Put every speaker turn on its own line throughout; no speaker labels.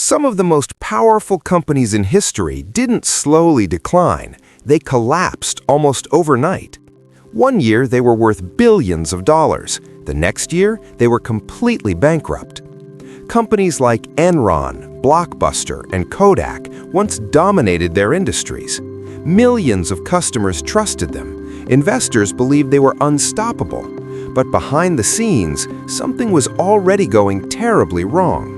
Some of the most powerful companies in history didn't slowly decline. They collapsed almost overnight. One year, they were worth billions of dollars. The next year, they were completely bankrupt. Companies like Enron, Blockbuster, and Kodak once dominated their industries. Millions of customers trusted them. Investors believed they were unstoppable. But behind the scenes, something was already going terribly wrong.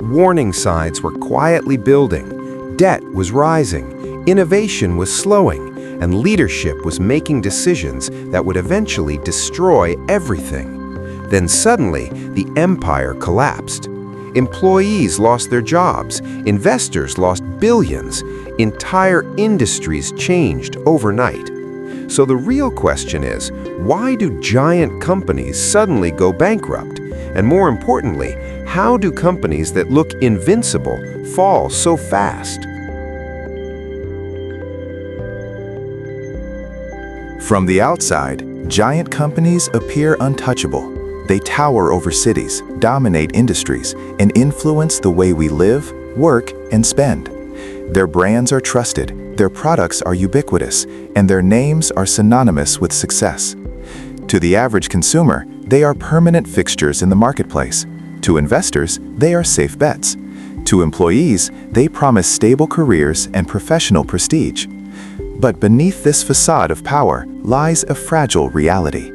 Warning signs were quietly building. Debt was rising. Innovation was slowing. And leadership was making decisions that would eventually destroy everything. Then suddenly, the empire collapsed. Employees lost their jobs. Investors lost billions. Entire industries changed overnight. So the real question is, why do giant companies suddenly go bankrupt? And more importantly, how do companies that look invincible fall so fast?
From the outside, giant companies appear untouchable. They tower over cities, dominate industries, and influence the way we live, work, and spend. Their brands are trusted, their products are ubiquitous, and their names are synonymous with success. To the average consumer, they are permanent fixtures in the marketplace. To investors, they are safe bets. To employees, they promise stable careers and professional prestige. But beneath this facade of power lies a fragile reality.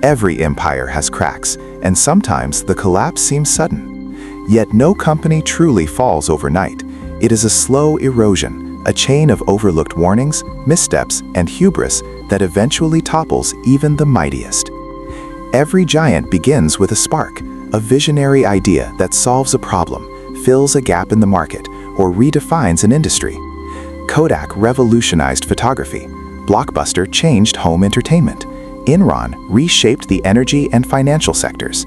Every empire has cracks, and sometimes the collapse seems sudden. Yet no company truly falls overnight. It is a slow erosion, a chain of overlooked warnings, missteps, and hubris that eventually topples even the mightiest. Every giant begins with a spark, a visionary idea that solves a problem, fills a gap in the market, or redefines an industry. Kodak revolutionized photography. Blockbuster changed home entertainment. Enron reshaped the energy and financial sectors.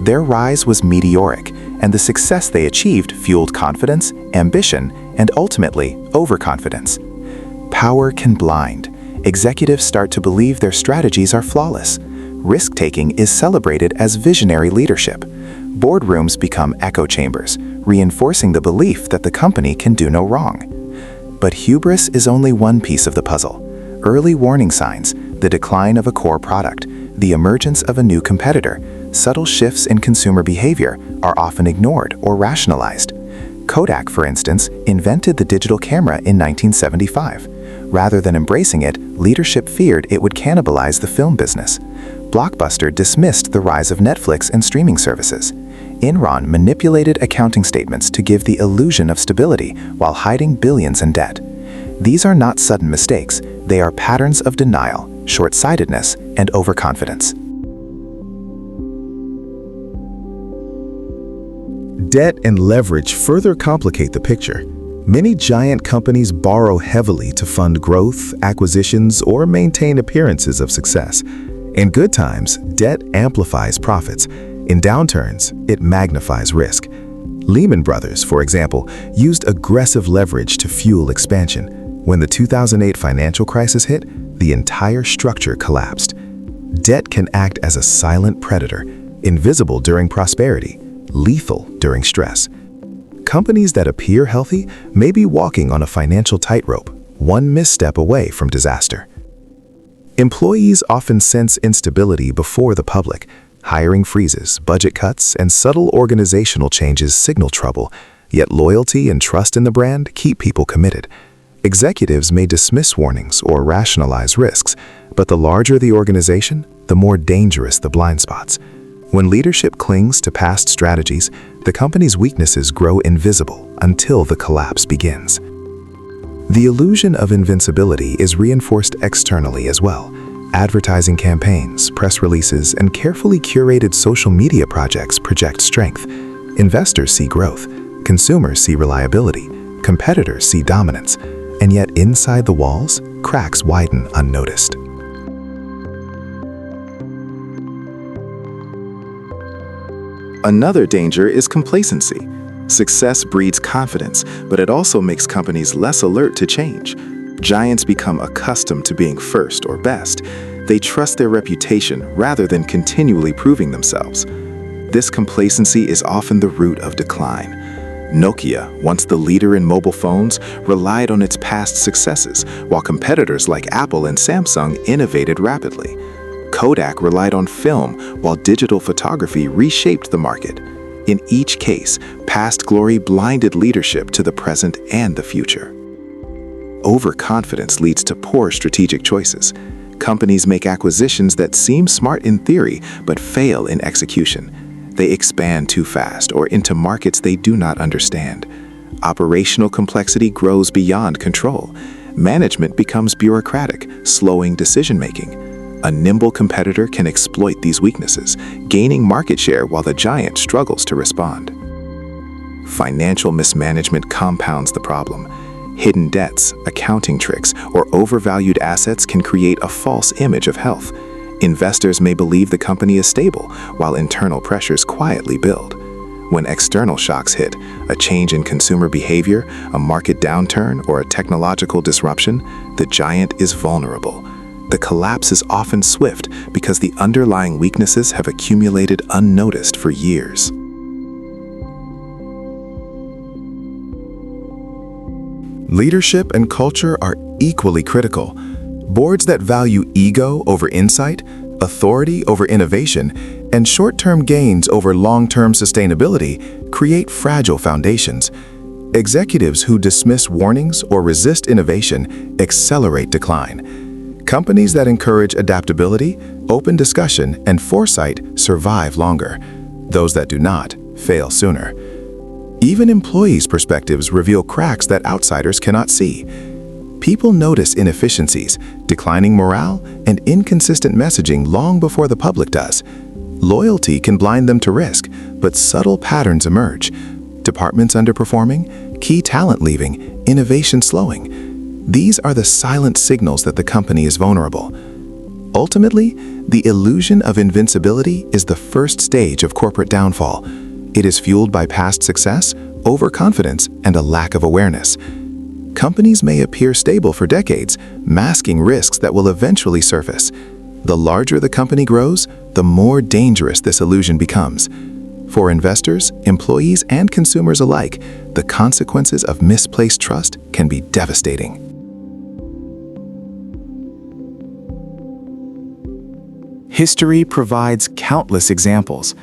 Their rise was meteoric, and the success they achieved fueled confidence, ambition, and ultimately, overconfidence. Power can blind. Executives start to believe their strategies are flawless. Risk-taking is celebrated as visionary leadership. Boardrooms become echo chambers, reinforcing the belief that the company can do no wrong. But hubris is only one piece of the puzzle. Early warning signs, the decline of a core product, the emergence of a new competitor, subtle shifts in consumer behavior are often ignored or rationalized. Kodak, for instance, invented the digital camera in 1975. Rather than embracing it, leadership feared it would cannibalize the film business. Blockbuster dismissed the rise of Netflix and streaming services. Enron manipulated accounting statements to give the illusion of stability while hiding billions in debt. These are not sudden mistakes. They are patterns of denial, short-sightedness, and overconfidence.
Debt and leverage further complicate the picture. Many giant companies borrow heavily to fund growth, acquisitions, or maintain appearances of success. In good times, debt amplifies profits. In downturns, it magnifies risk. Lehman Brothers, for example, used aggressive leverage to fuel expansion. When the 2008 financial crisis hit, the entire structure collapsed. Debt can act as a silent predator, invisible during prosperity, lethal during stress. Companies that appear healthy may be walking on a financial tightrope, one misstep away from disaster. Employees often sense instability before the public. Hiring freezes, budget cuts, and subtle organizational changes signal trouble, yet loyalty and trust in the brand keep people committed. Executives may dismiss warnings or rationalize risks, but the larger the organization, the more dangerous the blind spots. When leadership clings to past strategies, the company's weaknesses grow invisible until the collapse begins. The illusion of invincibility is reinforced externally as well. Advertising campaigns, press releases, and carefully curated social media projects project strength. Investors see growth, consumers see reliability, competitors see dominance, and yet inside the walls, cracks widen unnoticed.
Another danger is complacency. Success breeds confidence, but it also makes companies less alert to change. Giants become accustomed to being first or best. They trust their reputation rather than continually proving themselves. This complacency is often the root of decline. Nokia, once the leader in mobile phones, relied on its past successes, while competitors like Apple and Samsung innovated rapidly. Kodak relied on film, while digital photography reshaped the market. In each case, past glory blinded leadership to the present and the future. Overconfidence leads to poor strategic choices. Companies make acquisitions that seem smart in theory, but fail in execution. They expand too fast or into markets they do not understand. Operational complexity grows beyond control. Management becomes bureaucratic, slowing decision-making. A nimble competitor can exploit these weaknesses, gaining market share while the giant struggles to respond. Financial mismanagement compounds the problem. Hidden debts, accounting tricks, or overvalued assets can create a false image of health. Investors may believe the company is stable, while internal pressures quietly build. When external shocks hit, a change in consumer behavior, a market downturn, or a technological disruption, the giant is vulnerable. The collapse is often swift because the underlying weaknesses have accumulated unnoticed for years.
Leadership and culture are equally critical. Boards that value ego over insight, authority over innovation, and short-term gains over long-term sustainability create fragile foundations. Executives who dismiss warnings or resist innovation accelerate decline. Companies that encourage adaptability, open discussion, and foresight survive longer. Those that do not fail sooner. Even employees' perspectives reveal cracks that outsiders cannot see. People notice inefficiencies, declining morale, and inconsistent messaging long before the public does. Loyalty can blind them to risk, but subtle patterns emerge. Departments underperforming, key talent leaving, innovation slowing. These are the silent signals that the company is vulnerable. Ultimately, the illusion of invincibility is the first stage of corporate downfall. It is fueled by past success, overconfidence, and a lack of awareness. Companies may appear stable for decades, masking risks that will eventually surface. The larger the company grows, the more dangerous this illusion becomes. For investors, employees, and consumers alike, the consequences of misplaced trust can be devastating.
History provides countless examples.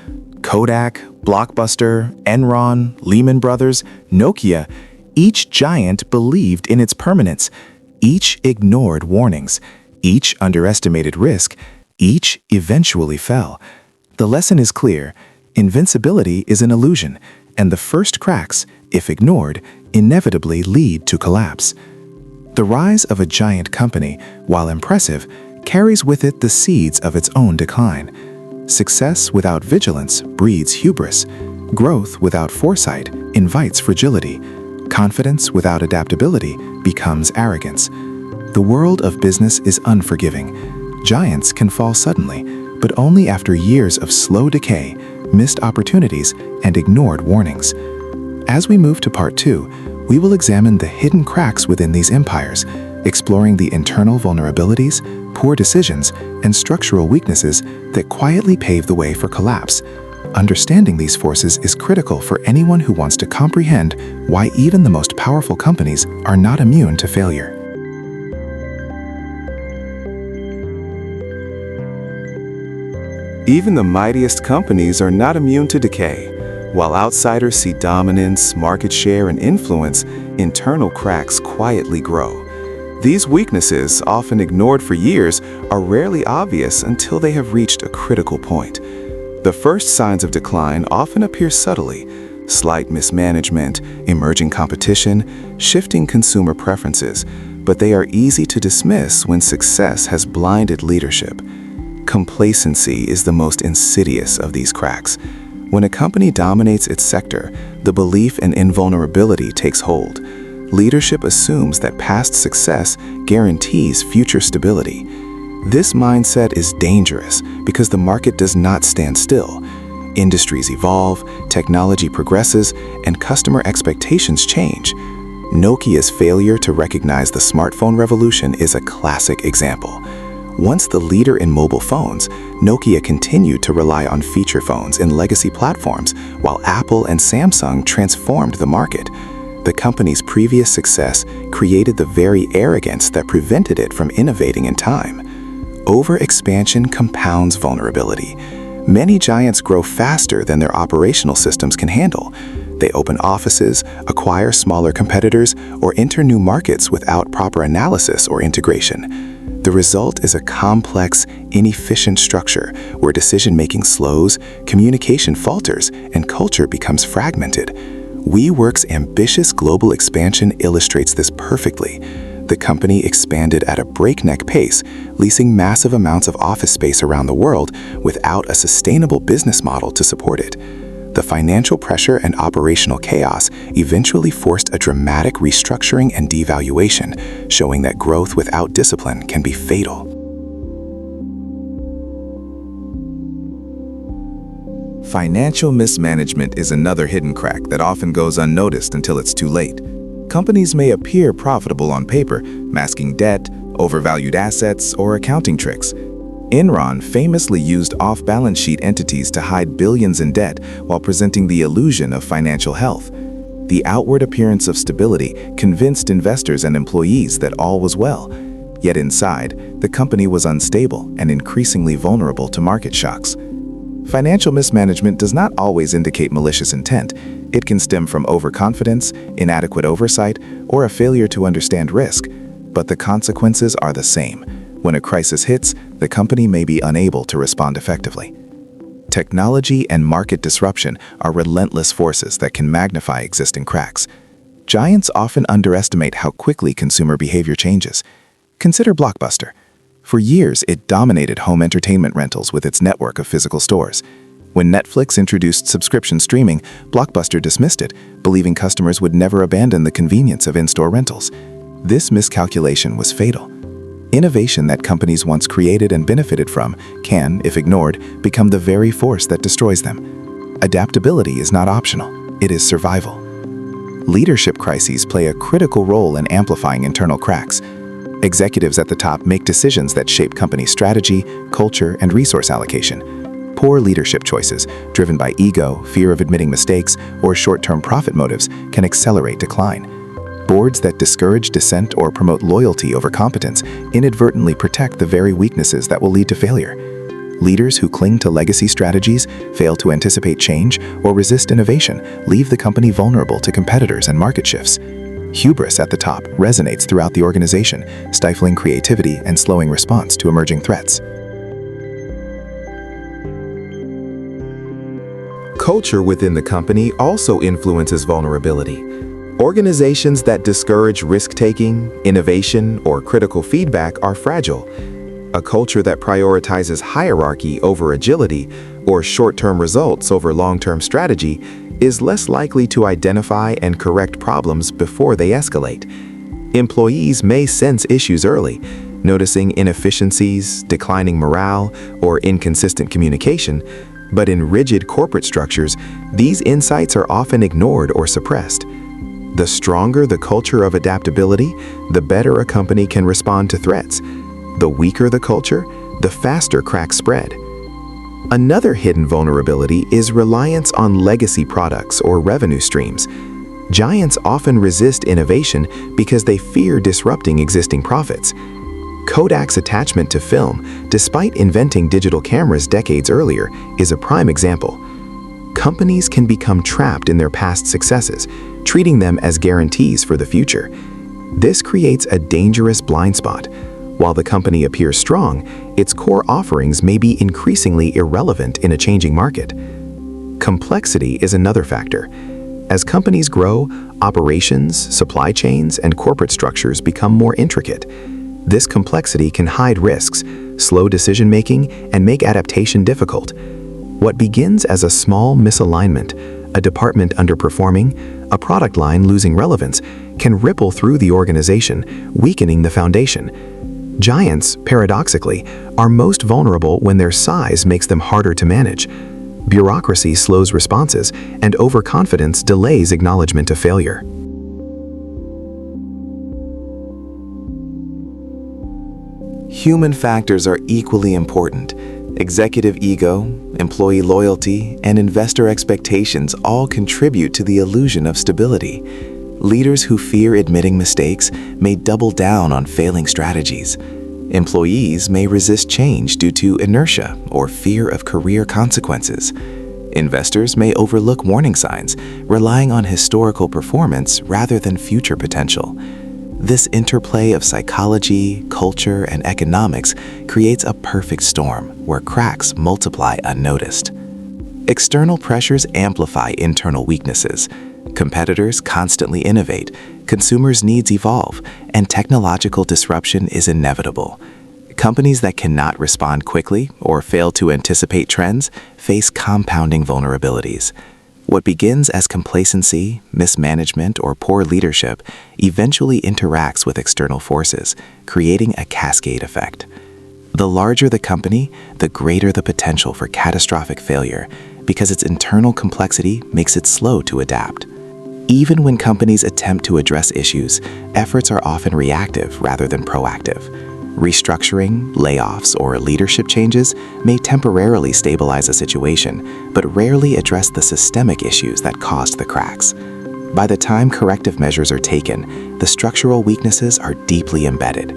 Kodak, Blockbuster, Enron, Lehman Brothers, Nokia, each giant believed in its permanence. Each ignored warnings. Each underestimated risk. Each eventually fell. The lesson is clear. Invincibility is an illusion, and the first cracks, if ignored, inevitably lead to collapse. The rise of a giant company, while impressive, carries with it the seeds of its own decline. Success without vigilance breeds hubris. Growth without foresight invites fragility. Confidence without adaptability becomes arrogance. The world of business is unforgiving. Giants can fall suddenly, but only after years of slow decay, missed opportunities, and ignored warnings. As we move to Part 2, we will examine the hidden cracks within these empires, exploring the internal vulnerabilities, poor decisions, and structural weaknesses that quietly pave the way for collapse. Understanding these forces is critical for anyone who wants to comprehend why even the most powerful companies are not immune to failure.
Even the mightiest companies are not immune to decay. While outsiders see dominance, market share, and influence, internal cracks quietly grow. These weaknesses, often ignored for years, are rarely obvious until they have reached a critical point. The first signs of decline often appear subtly: slight mismanagement, emerging competition, shifting consumer preferences, but they are easy to dismiss when success has blinded leadership. Complacency is the most insidious of these cracks. When a company dominates its sector, the belief in invulnerability takes hold. Leadership assumes that past success guarantees future stability. This mindset is dangerous because the market does not stand still. Industries evolve, technology progresses, and customer expectations change. Nokia's failure to recognize the smartphone revolution is a classic example.
Once the leader in mobile phones, Nokia continued to rely on feature phones in legacy platforms, while Apple and Samsung transformed the market. The company's previous success created the very arrogance that prevented it from innovating in time. Overexpansion compounds vulnerability. Many giants grow faster than their operational systems can handle. They open offices, acquire smaller competitors, or enter new markets without proper analysis or integration. The result is a complex, inefficient structure where decision-making slows, communication falters, and culture becomes fragmented. WeWork's ambitious global expansion illustrates this perfectly. The company expanded at a breakneck pace, leasing massive amounts of office space around the world without a sustainable business model to support it. The financial pressure and operational chaos eventually forced a dramatic restructuring and devaluation, showing that growth without discipline can be fatal.
Financial mismanagement is another hidden crack that often goes unnoticed until it's too late. Companies may appear profitable on paper, masking debt, overvalued assets, or accounting tricks. Enron famously used off-balance sheet entities to hide billions in debt while presenting the illusion of financial health. The outward appearance of stability convinced investors and employees that all was well. Yet inside, the company was unstable and increasingly vulnerable to market shocks. Financial mismanagement does not always indicate malicious intent. It can stem from overconfidence, inadequate oversight, or a failure to understand risk. But the consequences are the same. When a crisis hits, the company may be unable to respond effectively. Technology and market disruption are relentless forces that can magnify existing cracks. Giants often underestimate how quickly consumer behavior changes. Consider Blockbuster. For years, it dominated home entertainment rentals with its network of physical stores. When Netflix introduced subscription streaming, Blockbuster dismissed it, believing customers would never abandon the convenience of in-store rentals. This miscalculation was fatal. Innovation that companies once created and benefited from can, if ignored, become the very force that destroys them. Adaptability is not optional, it is survival. Leadership crises play a critical role in amplifying internal cracks. Executives at the top make decisions that shape company strategy, culture, and resource allocation. Poor leadership choices, driven by ego, fear of admitting mistakes, or short-term profit motives, can accelerate decline. Boards that discourage dissent or promote loyalty over competence inadvertently protect the very weaknesses that will lead to failure. Leaders who cling to legacy strategies, fail to anticipate change, or resist innovation leave the company vulnerable to competitors and market shifts. Hubris at the top resonates throughout the organization, stifling creativity and slowing response to emerging threats.
Culture within the company also influences vulnerability. Organizations that discourage risk-taking, innovation, or critical feedback are fragile. A culture that prioritizes hierarchy over agility or short-term results over long-term strategy is less likely to identify and correct problems before they escalate. Employees may sense issues early, noticing inefficiencies, declining morale, or inconsistent communication, but in rigid corporate structures, these insights are often ignored or suppressed. The stronger the culture of adaptability, the better a company can respond to threats. The weaker the culture, the faster cracks spread. Another hidden vulnerability is reliance on legacy products or revenue streams. Giants often resist innovation because they fear disrupting existing profits. Kodak's attachment to film, despite inventing digital cameras decades earlier, is a prime example. Companies can become trapped in their past successes, treating them as guarantees for the future. This creates a dangerous blind spot. While the company appears strong, its core offerings may be increasingly irrelevant in a changing market. Complexity is another factor. As companies grow, operations, supply chains, and corporate structures become more intricate. This complexity can hide risks, slow decision-making, and make adaptation difficult. What begins as a small misalignment, a department underperforming, a product line losing relevance, can ripple through the organization, weakening the foundation. Giants, paradoxically, are most vulnerable when their size makes them harder to manage. Bureaucracy slows responses, and overconfidence delays acknowledgement of failure.
human factors are equally important. Executive ego, employee loyalty, and investor expectations all contribute to the illusion of stability. Leaders who fear admitting mistakes may double down on failing strategies. Employees may resist change due to inertia or fear of career consequences. Investors may overlook warning signs, relying on historical performance rather than future potential. This interplay of psychology, culture, and economics creates a perfect storm where cracks multiply unnoticed. External pressures amplify internal weaknesses. Competitors constantly innovate, consumers' needs evolve, and technological disruption is inevitable. Companies that cannot respond quickly or fail to anticipate trends face compounding vulnerabilities. What begins as complacency, mismanagement, or poor leadership eventually interacts with external forces, creating a cascade effect. The larger the company, the greater the potential for catastrophic failure, because its internal complexity makes it slow to adapt. Even when companies attempt to address issues, efforts are often reactive rather than proactive. Restructuring, layoffs, or leadership changes may temporarily stabilize a situation, but rarely address the systemic issues that caused the cracks. By the time corrective measures are taken, the structural weaknesses are deeply embedded.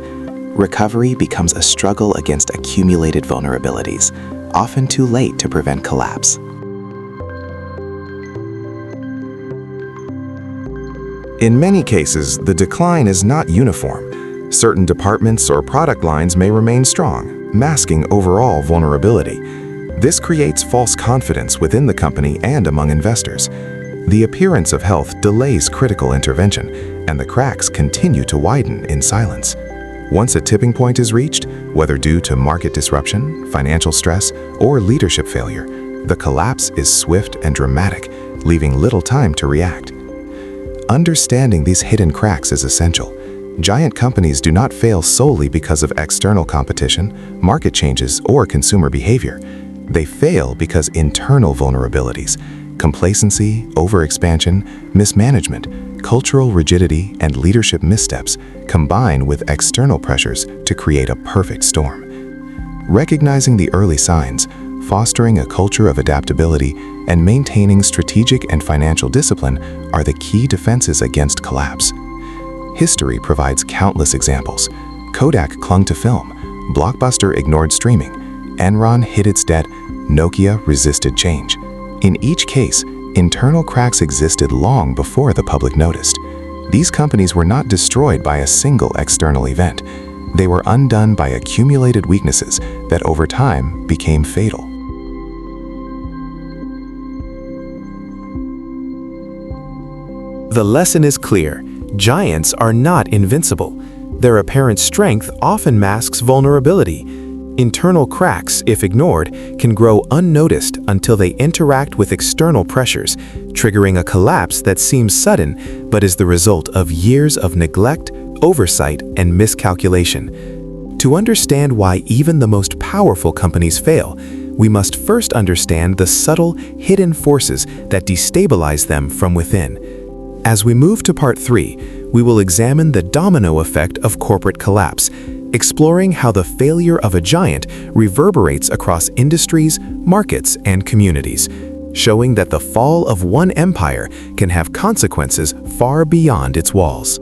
Recovery becomes a struggle against accumulated vulnerabilities, often too late to prevent collapse.
In many cases, the decline is not uniform. Certain departments or product lines may remain strong, masking overall vulnerability. This creates false confidence within the company and among investors. The appearance of health delays critical intervention, and the cracks continue to widen in silence. Once a tipping point is reached, whether due to market disruption, financial stress, or leadership failure, the collapse is swift and dramatic, leaving little time to react. Understanding these hidden cracks is essential. Giant companies do not fail solely because of external competition, market changes, or consumer behavior. They fail because internal vulnerabilities, complacency, overexpansion, mismanagement, cultural rigidity, and leadership missteps combine with external pressures to create a perfect storm. Recognizing the early signs, fostering a culture of adaptability, and maintaining strategic and financial discipline are the key defenses against collapse. History provides countless examples. Kodak clung to film, Blockbuster ignored streaming, Enron hid its debt, Nokia resisted change. In each case, internal cracks existed long before the public noticed. These companies were not destroyed by a single external event. They were undone by accumulated weaknesses that over time became fatal.
The lesson is clear. Giants are not invincible. Their apparent strength often masks vulnerability. Internal cracks, if ignored, can grow unnoticed until they interact with external pressures, triggering a collapse that seems sudden but is the result of years of neglect, oversight, and miscalculation. To understand why even the most powerful companies fail, we must first understand the subtle, hidden forces that destabilize them from within. As we move to Part 3, we will examine the domino effect of corporate collapse, exploring how the failure of a giant reverberates across industries, markets, and communities, showing that the fall of one empire can have consequences far beyond its walls.